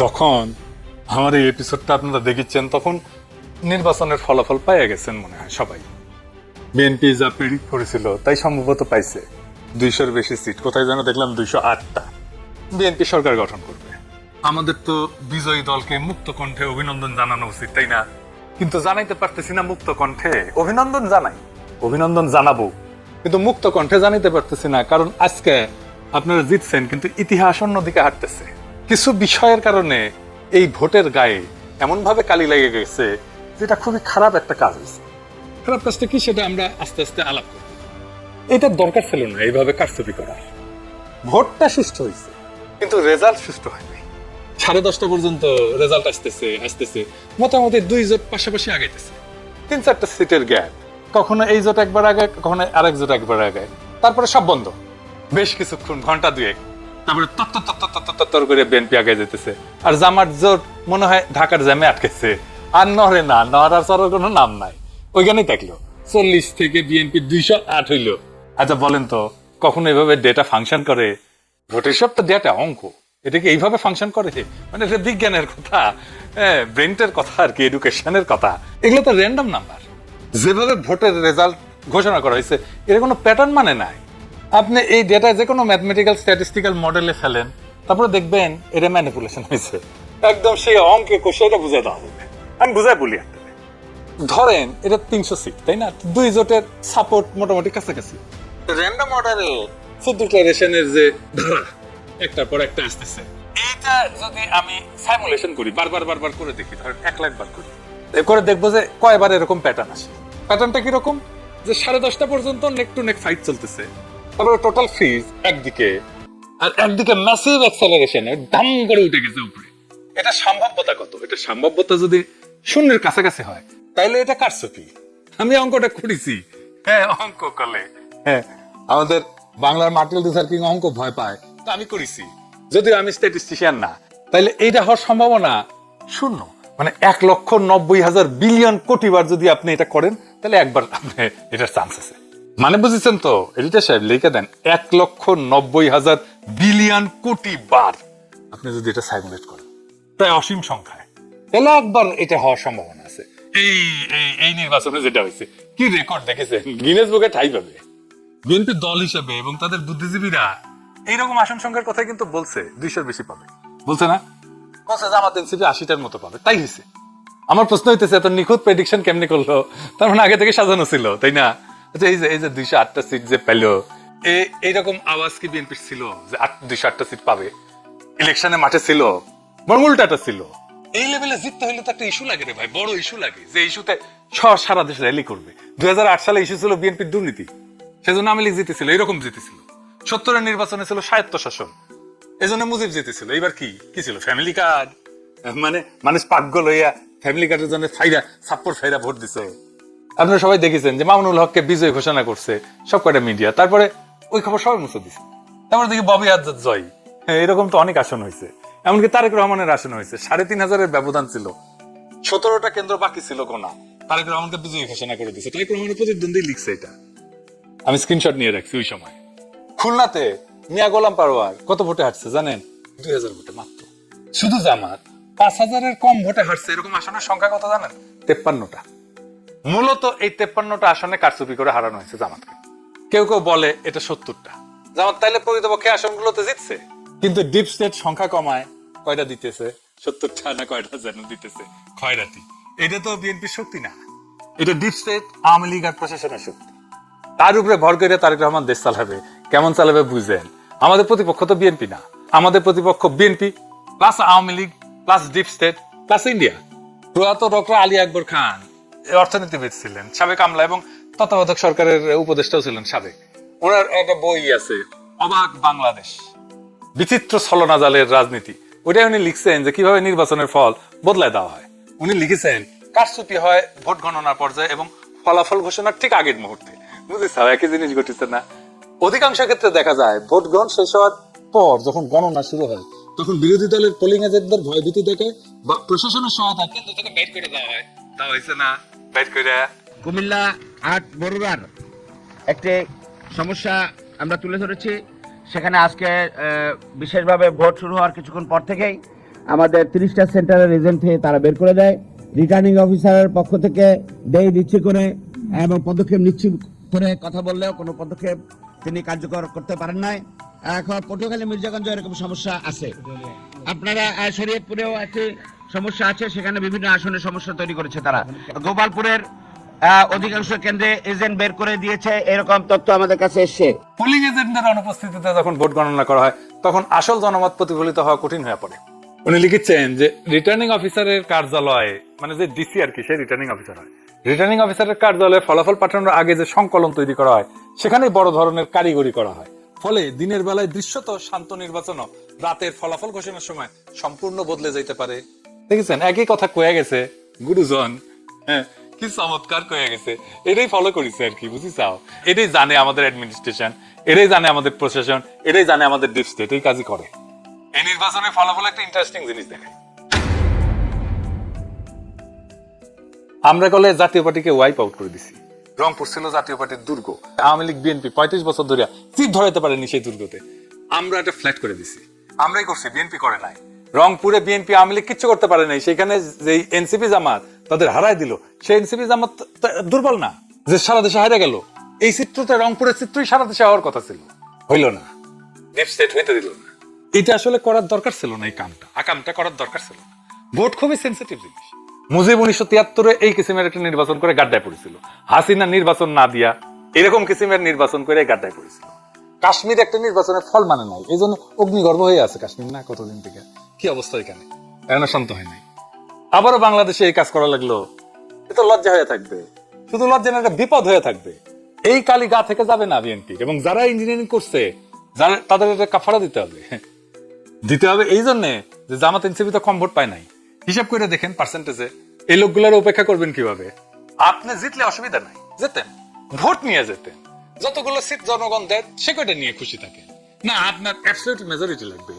যখন আমার এই এপিসোডটা আপনারা দেখেছেন তখন নির্বাচনের ফলাফল পাইয়া গেছেন মনে হয় সবাই। বিএনপি যা প্রেডিক্ট করেছিল তাই সম্ভবত পাইছে 200-র বেশি সিট, কোথায় যেন দেখলাম 208টা। বিএনপি সরকার গঠন করবে। আমাদের তো বিজয়ী দলকে মুক্ত কণ্ঠে অভিনন্দন জানানো উচিত, তাই না? কিন্তু জানাইতে পারতেছি না মুক্ত কণ্ঠে। অভিনন্দন জানাই, অভিনন্দন জানাবো, কিন্তু মুক্ত কণ্ঠে জানাইতে পারতেছি না, কারণ আজকে আপনারা জিতছেন কিন্তু ইতিহাস অন্যদিকে হাঁটতেছে। কিছু বিষয়ের কারণে এই ভোটের গায়ে এমন ভাবে কালি লেগে গেছে যেটা খুবই খারাপ একটা কাজ হয়েছে। খারাপ কাজটা কি সেটা আমরা আস্তে আস্তে আলাপ করব। এটার দরকার ছিল না এইভাবে কারচুপি করার। ভোটটা সুষ্ঠু হয়েছে কিন্তু রেজাল্ট সুষ্ঠু হয়নি। 10:30 পর্যন্ত রেজাল্ট আসতেছে মোটামুটি 2 জোট পাশাপাশি আগাইতেছে, 3-4টা সিটের গ্যাপ, কখনো এই জোট একবার আগে, কখনো আরেক জোট একবার আগে, তারপরে সব বন্ধ বেশ কিছুক্ষণ, ঘন্টা 2-1, তারপরে তত্তর করে বিএনপি আগে যেতেছে। আর জামাত জোট মনে হয় ঢাকার জ্যামে আটকেছে, আর নড়ে না, নড়ার চড়ার কোনো নাম নাই, ওইখানেই থাকলো। 40 থেকে বিএনপি 208 হইলো। আচ্ছা বলেন তো, কখনো এভাবে ডেটা ফাংশন করে? ভোটের সব তো ডেটা, অঙ্ক, এটাকে এইভাবে ফাংশন করে? মানে এটা বিজ্ঞানের কথা, ব্রেনটের কথা আর কি, এডুকেশনের কথা। এগুলো তো র্যান্ডম নাম্বার। যেভাবে ভোটের রেজাল্ট ঘোষণা করা হয়েছে এর কোনো প্যাটার্ন মানে নাই। আপনি এই ডেটা যে কোনো ম্যাথমেটিক্যাল স্ট্যাটিস্টিক্যাল মডেলে ফেলেন, তারপরে দেখবেন এটা ম্যানিপুলেশন হয়েছে। একদম সেই অঙ্কে কষে এটা বুঝে দেওয়া হবে। আমি বুঝাই বলি একটা, ধরেন এটা 300 সিট, তাই না? 2 জোটের সাপোর্ট মোটামুটি কাছাকাছি। র্যান্ডম অর্ডারে ফুড ডিক্লারেশনের যে ধারা একটার পর একটা আসতেছে, এইটা যদি আমি সাইমুলেশন করি, বারবার করে দেখি, ধরেন 1 লাখ বার করি, করে দেখবো যে কয়বার এরকম প্যাটার্ন আসে। প্যাটার্নটা কিরকম? যে 10:30 পর্যন্ত নেক টু নেক ফাইট চলতেছে, তারপরে টোটাল ফ্রিজ একদিকে, আর একদিকে ম্যাসিভ অ্যাক্সেলারেশন, দাম করে উঠে গেছে উপরে। এটা সম্ভাব্যতা কত? এটা সম্ভাব্যতা যদি 0-এর কাছাকাছি হয় তাইলে এটা কারচুপি। আমি অঙ্কটা করেছি, অঙ্ক করলে আমাদের বাংলার মার্টিন লুথার কিং অঙ্ক ভয় পায়, তো আমি করেছি, যদিও আমি স্ট্যাটিস্টিশিয়ান না। তাইলে এইটা হওয়ার সম্ভাবনা 0। মানে 1,90,000 বিলিয়ন কোটি বার যদি আপনি এটা করেন তাহলে একবার আপনি এটার চান্স আছে। মানে বুঝেছেন তো? এডিটর সাহেব লিখে দেন 1,90,000 বিলিয়ন কোটি বার আপনি যদি এটা সাইমুলেট করেন, প্রায় অসীম সংখ্যায়, তাহলে একবার এটা হওয়ার সম্ভাবনা আছে। এই নির্বাচনে যেটা হয়েছে, কি রেকর্ড দেখেছেন? গিনেস বুকে ঠাঁই পাবে। বিএনপি দল হিসেবে এবং তাদের বুদ্ধিজীবীরা এইরকম আসন সংখ্যার কথা কিন্তু বলছে 200-র বেশি পাবে, বলছে না? বলছে জামাত এনসিপি 80টার মতো পাবে, তাই হয়েছে। আমার প্রশ্ন হইতেছে এত নিখুঁত প্রেডিকশন কেমনে করলো? তার মানে আগে থেকে সাজানো ছিল, তাই না? আচ্ছা এই যে 208টা সিট যে পেলো, এইরকম আওয়াজ কি বিএনপির ছিল যে 208টা সিট পাবে? ইলেকশনে মাঠে ছিল, বরং উল্টাটা ছিল। এই লেভেলে জিততে হইলে তো একটা ইস্যু লাগে রে ভাই, বড় ইস্যু লাগে, যে ইস্যুতে সারা দেশ র্যালি করবে। 2008 সালে ইস্যু ছিল বিএনপির দুর্নীতি, সেজন্য আওয়ামী লীগ জিতেছিল, এরকম জিতেছিল। 70-এর নির্বাচনে ছিল স্বায়ত্ত শাসন, এজন্য মুজিব জিতেছিল। এবার কি ছিল? Family card. মানে মানুষ পাগল হইয়া ফ্যামিলি কার্ডের জন্য ফাইরা ভোট দিছে। আপনারা সবাই দেখেছেন যে মামুনুল হককে বিজয় ঘোষণা করছে সব কয়টা মিডিয়া, তারপরে ওই খবর সবাই মুছে দিছে। তারপরে দেখি ববি আজাদ জয়, এরকম তো অনেক আসন হয়েছে। এমনকি তারেক রহমানের আসন হয়েছে, 3,500-এর ব্যবধান ছিল, 17টা কেন্দ্র বাকি ছিল গোনা, তারেক রহমানকে বিজয়ী ঘোষণা করে দিচ্ছে। তারেক রহমানের প্রতিদ্বন্দ্বী লিখছে এটা, আমি স্ক্রিনশট নিয়ে রাখছি ওই সময়। খুলনাতে মিয়া গোলাম পারোয়ার কত ভোটে হারছে জানেন? 2000 ভোটে মাত্র। শুধু জামাত 5,000-এর কম ভোটে হারছে। এরকম আসনের সংখ্যা কত জানেন? 53টা। মূলত এই 53টা আসনে কারচুপি করে হারানো হয়েছে জামাতকে। কেউ কেউ বলে এটা 70টা। জামাত তাইলে প্রকৃতপক্ষে আসনগুলোতে জিতছে, কিন্তু ডিপ স্টেট সংখ্যা কমায় কয়টা দিতেছে? 70টা না কয়টা যেন দিতেছে, খয়রাতি। এটা তো বিএনপির শক্তি না, এটা ডিপ স্টেট, আওয়ামী লীগ আর প্রশাসনের শক্তি। তার উপরে ভর করে তারেক রহমান দেশ চালাবে। কেমন চালাবে বুঝেন? আমাদের প্রতিপক্ষ তো বিএনপি না, আমাদের প্রতিপক্ষ BNP plus Awami League plus deep state plus India. প্রয়াত ডক্টর আলী আকবর খান অর্থনীতিবিদ ছিলেন, সাবেক আমলা এবং তত্ত্বাবধায়ক সরকারের উপদেষ্টাও ছিলেন সাবেক। ওনার একটা বই আছে, অবাক বাংলাদেশ, বিচিত্র ছলনাজালের রাজনীতি। ওইটাই উনি লিখছেন যে কিভাবে নির্বাচনের ফল বদলায় দেওয়া হয়। উনি লিখেছেন কারচুপি হয় ভোট গণনার পর্যায়ে এবং ফলাফল ঘোষণার ঠিক আগের মুহূর্তে। বুঝেছ? একই জিনিস ঘটেছে না? অধিকাংশ ক্ষেত্রে দেখা যায় ভোট গ্রহণ শেষ হওয়ার পর যখন গণনা শুরু হয় তখন বিরোধী দলের পোলিং এজেন্টদের ভয়ভীতি দেখে বা প্রশাসনের সহায়তা কেন্দ্র থেকে বের করে দেওয়া হয়। তা হয়েছে না? বের করে কুমিল্লা ৮ বরুড়ার একটি সমস্যা আমরা তুলে ধরেছি। সেখানে আজকে বিশেষভাবে ভোট শুরু হওয়ার কিছুক্ষণ পর থেকেই আমাদের 30টা সেন্টারের এজেন্ট থেকে তারা বের করে দেয়। রিটার্নিং অফিসারের পক্ষ থেকে দেয় দিচ্ছে করে এবং পদক্ষেপ নিচ্ছি করে কথা বললেও কোনো পদক্ষেপ তিনি কার্যকর করতে পারেন নাই। এখন পটুয়াখালী মির্জাগঞ্জ এরকম সমস্যা আছে। আপনারা শরীয়তপুরেও একটি সমস্যা আছে, সেখানে বিভিন্ন আসনের সমস্যা তৈরি করেছে তারা। গোপালপুরের অধিকাংশ কেন্দ্রে এজেন্ট বের করে দিয়েছে, এরকম তথ্য আমাদের কাছে এসছে। পোলিং এজেন্টদের অনুপস্থিতিতে যখন ভোট গণনা করা হয় তখন আসল জনমত প্রতিফলিত হওয়া কঠিন হয়ে পড়ে। উনি লিখেছেন যে রিটার্নিং অফিসারের কার্যালয়ে, মানে যে ডিসি আর কি, সে রিটার্নিং অফিসার হয়। রিটার্নিং অফিসারের কার্যালয়ে ফলাফল পাঠানোর আগে যে সংকলন তৈরি করা হয় সেখানেই বড় ধরনের কারিগরি করা হয়। ফলে দিনের বেলায় দৃশ্যত শান্ত নির্বাচনও রাতের ফলাফল ঘোষণার সময় সম্পূর্ণ বদলে যেতে পারে। দেখেছেন, একই কথা কয়ে গেছে গুরুজন। হ্যাঁ, কি চমৎকার কয়ে গেছে। এটাই ফলো করেছে আর কি, বুঝি চাও। এটাই জানে আমাদের অ্যাডমিনিস্ট্রেশন, এটাই জানে আমাদের প্রশাসন, এটাই জানে আমাদের ডিপ স্টেট। এই কাজই করে। এই নির্বাচনের ফলাফল একটা ইন্টারেস্টিং জিনিস দেখায়। আমরা কলে জাতীয় পার্টিকে ওয়াইপ আউট করে দিছি। রংপুর ছিল জাতীয় পার্টির দুর্গ। আওয়ামী লীগ বিএনপি 35 বছর ধরে চিপ ধরাইতে পারেনি সেই দুর্গতে। আমরা এটা ফ্ল্যাট করে দিছি। আমরাই করছি, বিএনপি করে নাই। রংপুরে বিএনপি আওয়ামী লীগ কিচ্ছু করতে পারে নাই। সেখানে যে এনসিপি জামাত তাদের হারাই দিল, সেই এনসিপি জামাত দুর্বল না যে সারা দেশে হারিয়ে গেল। এই চিত্রটা, রংপুরের চিত্রই সারা দেশে হওয়ার কথা ছিল, হইল না। ডিপ স্টেট হইতে দিল না। এটা আসলে করার দরকার ছিল না। এই কামটা করার দরকার ছিল না। ভোট খুবই সেন্সিটিভ জিনিস। মুজিব 1973-এ এই কিসিমের একটা নির্বাচন করে গাড্ডায় পড়েছিল। হাসিনা নির্বাচন না দিয়া এরকম কিসিমের নির্বাচন করে গাড্ডায় পড়েছিল। কাশ্মীর একটা নির্বাচনের ফল মানে নাই, এই জন্য অগ্নিগর্ভ হয়ে আছে কাশ্মীর না কতদিন থেকে। কি অবস্থা এখানে, এখনো শান্ত হয় নাই। আবারও বাংলাদেশে এই কাজ করা লাগলো। এ তো লজ্জা হয়ে থাকবে, শুধু লজ্জা না, একটা বিপদ হয়ে থাকবে। এই কালি গা থেকে যাবে না বিএনপির। এবং যারা ইঞ্জিনিয়ারিং করছে, যারা, তাদের এটা কাফারা দিতে হবে। এই জন্যে যে জামাত এনসিপি তো কম ভোট পায় নাই। হিসাব করে দেখেন পার্সেন্টেজে এই লোকগুলোর উপেক্ষা করবেন কিভাবে। আপনি জিতলে অসুবিধা নাই, যেতেন, ভোট নিয়ে যেতেন। যতগুলো সিট জনগণ দেয় সে কয়টা নিয়ে খুশি থাকে না। আপনার অ্যাবসলিউট মেজরিটি লাগবে।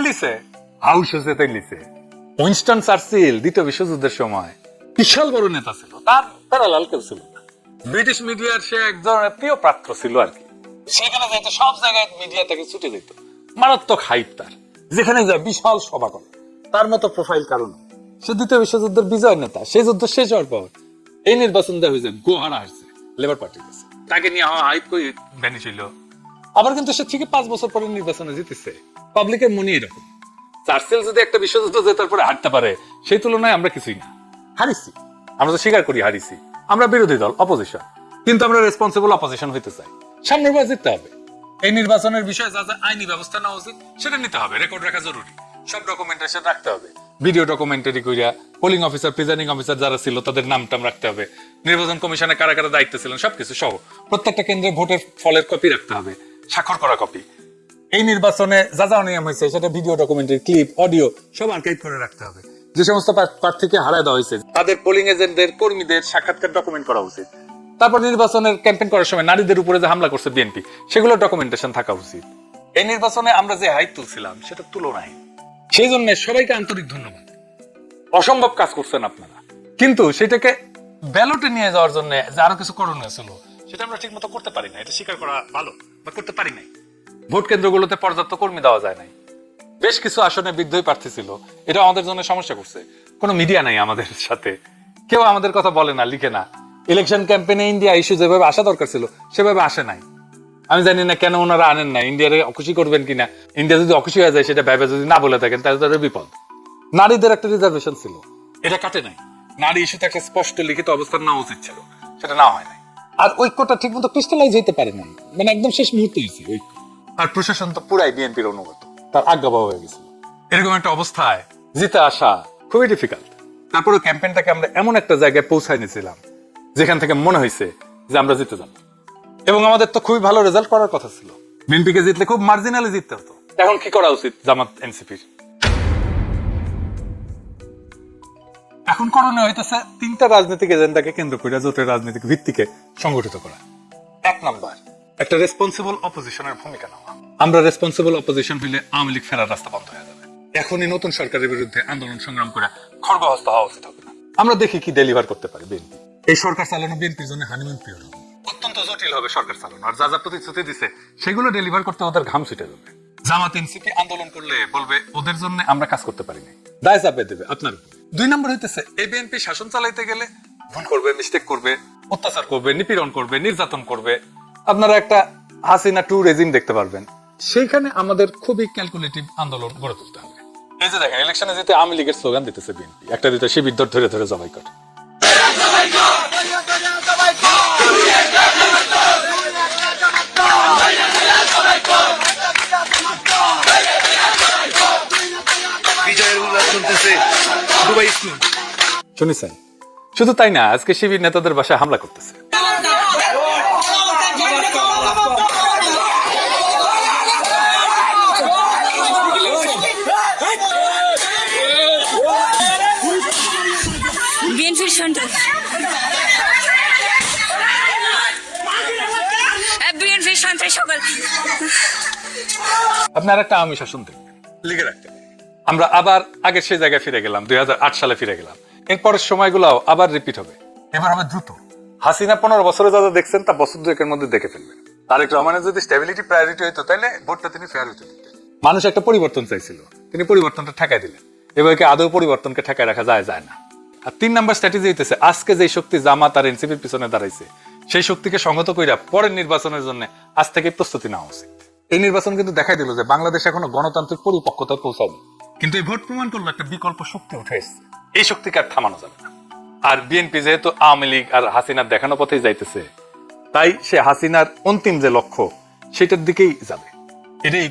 লিসে হাউস যেতে লিসে। উইনস্টন চার্চিল দ্বিতীয় বিশ্বযুদ্ধের সময় বিশাল বড় নেতা ছিল, তার প্যারালাল কেউ ছিল না। ব্রিটিশ মিডিয়ার সে একজন প্রিয় পাত্র ছিল আর কি। সেখানে যাইতে সব জায়গায় মিডিয়া থেকে ছুটে যেত। মারাত্মক হাইপ তার, যেখানে যায় বিশাল সভা করে। তার মতো প্রোফাইল কারণ। সে দ্বিতীয় বিশ্বযুদ্ধের বিজয় নেতা। সেই যুদ্ধ শেষ হওয়ার পর এই নির্বাচন দেওয়া হয়েছে, গোহারা আসছে লেবার পার্টির কাছে। তাকে নিয়ে হাইপ করে ভ্যানিশ হইল। আবার কিন্তু সে ঠিক 5 বছর পরে নির্বাচনে জিতেছে। পাবলিকের মনে এরকম। চার্চিল যদি একটা বিশ্বযুদ্ধ জেতার পরে হারতে পারে, সেই তুলনায় আমরা কিছুই না। হারিছি, আমরা তো স্বীকার করি হারিছি। আমরা বিরোধী দল, অপোজিশন, কিন্তু আমরা রেসপন্সিবল অপোজিশন হইতে চাই। সামনের বার জিততে হবে। এই নির্বাচনের বিষয়ে যা যা আইনি ব্যবস্থা নেওয়া উচিত সেটা নিতে হবে। রেকর্ড রাখা জরুরি, সব ডকুমেন্টেশন রাখতে হবে। ভিডিও ডকুমেন্টারি কইরা পোলিং অফিসার, প্রিজাইডিং অফিসার যারা ছিল তাদের নামটাম রাখতে হবে। নির্বাচন কমিশনে কারা কারা দায়িত্ব ছিলেন সবকিছু সহ প্রত্যেকটা কেন্দ্রে ভোটের ফলের কপি রাখতে হবে, স্বাক্ষর করা কপি। এই নির্বাচনে যা যা নিয়ম হয়েছে সেটা ভিডিও ডকুমেন্টারি, ক্লিপ, অডিও সব আর্কাইভ করে রাখতে হবে। যে সমস্ত প্রার্থীকে হারায় দেওয়া হয়েছে তাদের পোলিং এজেন্টদের, কর্মীদের সাক্ষাৎকার ডকুমেন্ট করা উচিত। তারপর নির্বাচনের ক্যাম্পেইন করার সময় নারীদের উপরে যে হামলা করছে বিএনপি, সেগুলো ডকুমেন্টেশন থাকা উচিত। এই নির্বাচনে আমরা যে হাইট তুলছিলাম সেটা তুলনায়। সেই জন্য সবাইকে আন্তরিক ধন্যবাদ। অসম্ভব কাজ করছেন আপনারা, কিন্তু সেটাকে ব্যালটে নিয়ে যাওয়ার জন্য যে আরো কিছু করণীয় ছিল সেটা আমরা ঠিক মতো করতে পারি না। এটা স্বীকার করা ভালো, বা করতে পারি নাই। ভোট কেন্দ্রগুলোতে পর্যাপ্ত কর্মী দেওয়া যায় নাই। বেশ কিছু আসনে বিদ্রোহী প্রার্থী ছিল, এটা আমাদের জন্য সমস্যা করছে। কোনো মিডিয়া নাই আমাদের সাথে, কেউ আমাদের কথা বলে না, লিখে না। ইলেকশন ক্যাম্পেইনে ইন্ডিয়া ইস্যু যেভাবে আসা দরকার ছিল সেভাবে আসে নাই। আমি জানি না কেন ওনারা আনেন না। ইন্ডিয়ারে অখুশি করবেন কিনা, ইন্ডিয়া যদি অখুশি হয়ে যায় সেটা ভেবে যদি না বলে থাকেন তাহলে তাদের বিপদ। নারীদের একটা রিজার্ভেশন ছিল, এটা কাটে নাই। নারী ইস্যুতে একটা স্পষ্ট লিখিত অবস্থান নেওয়া উচিত ছিল, সেটা না হয় নাই। আর ঐক্যটা ঠিক মতো ক্রিস্টালাইজ হইতে পারে নাই, মানে একদম শেষ মুহূর্তে হয়েছে ঐক্য। আর প্রশাসন তো পুরাই বিএনপির অনুগত, তার আজ্ঞাবহ হয়ে গেছিল। এরকম একটা অবস্থায় জিতে আসা খুবই ডিফিকাল্ট। তারপরে ক্যাম্পেইনটাকে আমরা এমন একটা জায়গায় পৌঁছায় নিয়েছিলাম যেখান থেকে মনে হয়েছে যে আমরা জিতে যাব। এবং আমাদের তো খুবই ভালো রেজাল্ট করার কথা ছিল। বিএনপিকে জিতলে খুব মার্জিনালি জিততে হতো। এখন কি করা উচিত জামাত এনসিপির? এখন করণীয় হইতেছে 3টা রাজনৈতিক এজেন্ডাকে কেন্দ্র করে জোটের রাজনৈতিক ভিত্তিকে সংগঠিত করা। 1 নাম্বার, একটা রেসপন্সিবল অপোজিশনের ভূমিকা নেওয়া। আমরা রেসপন্সিবল অপোজিশন হইলে আওয়ামী লীগ ফেরার রাস্তা বন্ধ হয়ে যাবে। এখনই নতুন সরকারের বিরুদ্ধে আন্দোলন সংগ্রাম করে খড়গহস্ত হওয়া উচিত হবে না। আমরা দেখি কি ডেলিভার করতে পারি বিএনপি। এই সরকার চালানো বিএনপির জন্য হানিমুন পিরিয়ড হবে। অত্যন্ত জটিল হবে সরকার চালানো। আর যা যা প্রতিশ্রুতি দিছে সেগুলো ডেলিভার করতে ওদের ঘাম ছুটে যাবে। জামাত এনসিপি আন্দোলন করলে বলবে ওদের জন্য আমরা কাজ করতে পারি না, দায় চাপিয়ে দেবে আপনার উপর। 2 নম্বর হইতেছে এই বিএনপি শাসন চালাইতে গেলে ভুল করবে, মিস্টেক করবে, অত্যাচার করবে, নিপীড়ন করবে, নির্যাতন করবে। আপনারা একটা হাসিনা 2 রেজিম দেখতে পারবেন। সেইখানে আমাদের খুবই ক্যালকুলেটিভ আন্দোলন গড়ে তুলতে হবে। এই যে দেখেন ইলেকশনে যেতে আওয়ামী লীগের স্লোগান দিতেছে বিএনপি, একটা দিতে শিবির ধরে ধরে জবাই করে। বিজয়ের উল্লাস চলতেছে দুবাই স্কুল। শুনেছেন? শুধু তাই না, আজকে শিবির নেতাদের বাসায় হামলা করতেছে। বিএনপির সন্ত্রাস, বিএনপির সন্ত্রাস সকল। আপনার একটা আওয়ামী শাসন দেখবেন, লিখে রাখতে হবে। আমরা আবার আগের সেই জায়গায় ফিরে গেলাম, 2008 সালে ফিরে গেলাম। এরপরের সময়গুলো আবার রিপিট হবে, এবার হবে দ্রুত। হাসিনা 15 বছরে যা যা দেখছেন তা বছর দুয়েকের মধ্যে দেখে ফেলবেন। তারেক রহমানের যদি স্টেবিলিটি প্রায়োরিটি হইতো তাহলে ভোটটা তিনি ফেয়ার হইতে দিতেন। মানুষ একটা পরিবর্তন চাইছিল, তিনি পরিবর্তনটা ঠেকাই দিলেন। এবার কি আদৌ পরিবর্তনকে ঠেকায় রাখা যায় না। আর 3 নম্বর স্ট্র্যাটেজি হইতেছে আজকে যে শক্তি জামাত আর এনসিপির পিছনে দাঁড়াইছে সেই শক্তিকে সংহত কইরা পরের নির্বাচনের জন্য আজ থেকে প্রস্তুতি নেওয়া উচিত। এই নির্বাচন কিন্তু দেখাই দিল যে বাংলাদেশ এখনো গণতান্ত্রিক পরিপক্কতায় পৌঁছায়নি, কিন্তু এই ভোট প্রমাণ করলো একটা বিকল্প শক্তি উঠে এসেছে। এই শক্তিকে আর থামানো যাবে না। আর বিএনপি যেহেতু আওয়ামী লীগ আর হাসিনার দেখানো পথেই যাইতেছে, তাই সে হাসিনার অন্তিম যে লক্ষ্য সেটার দিকেই যাবে। এটাই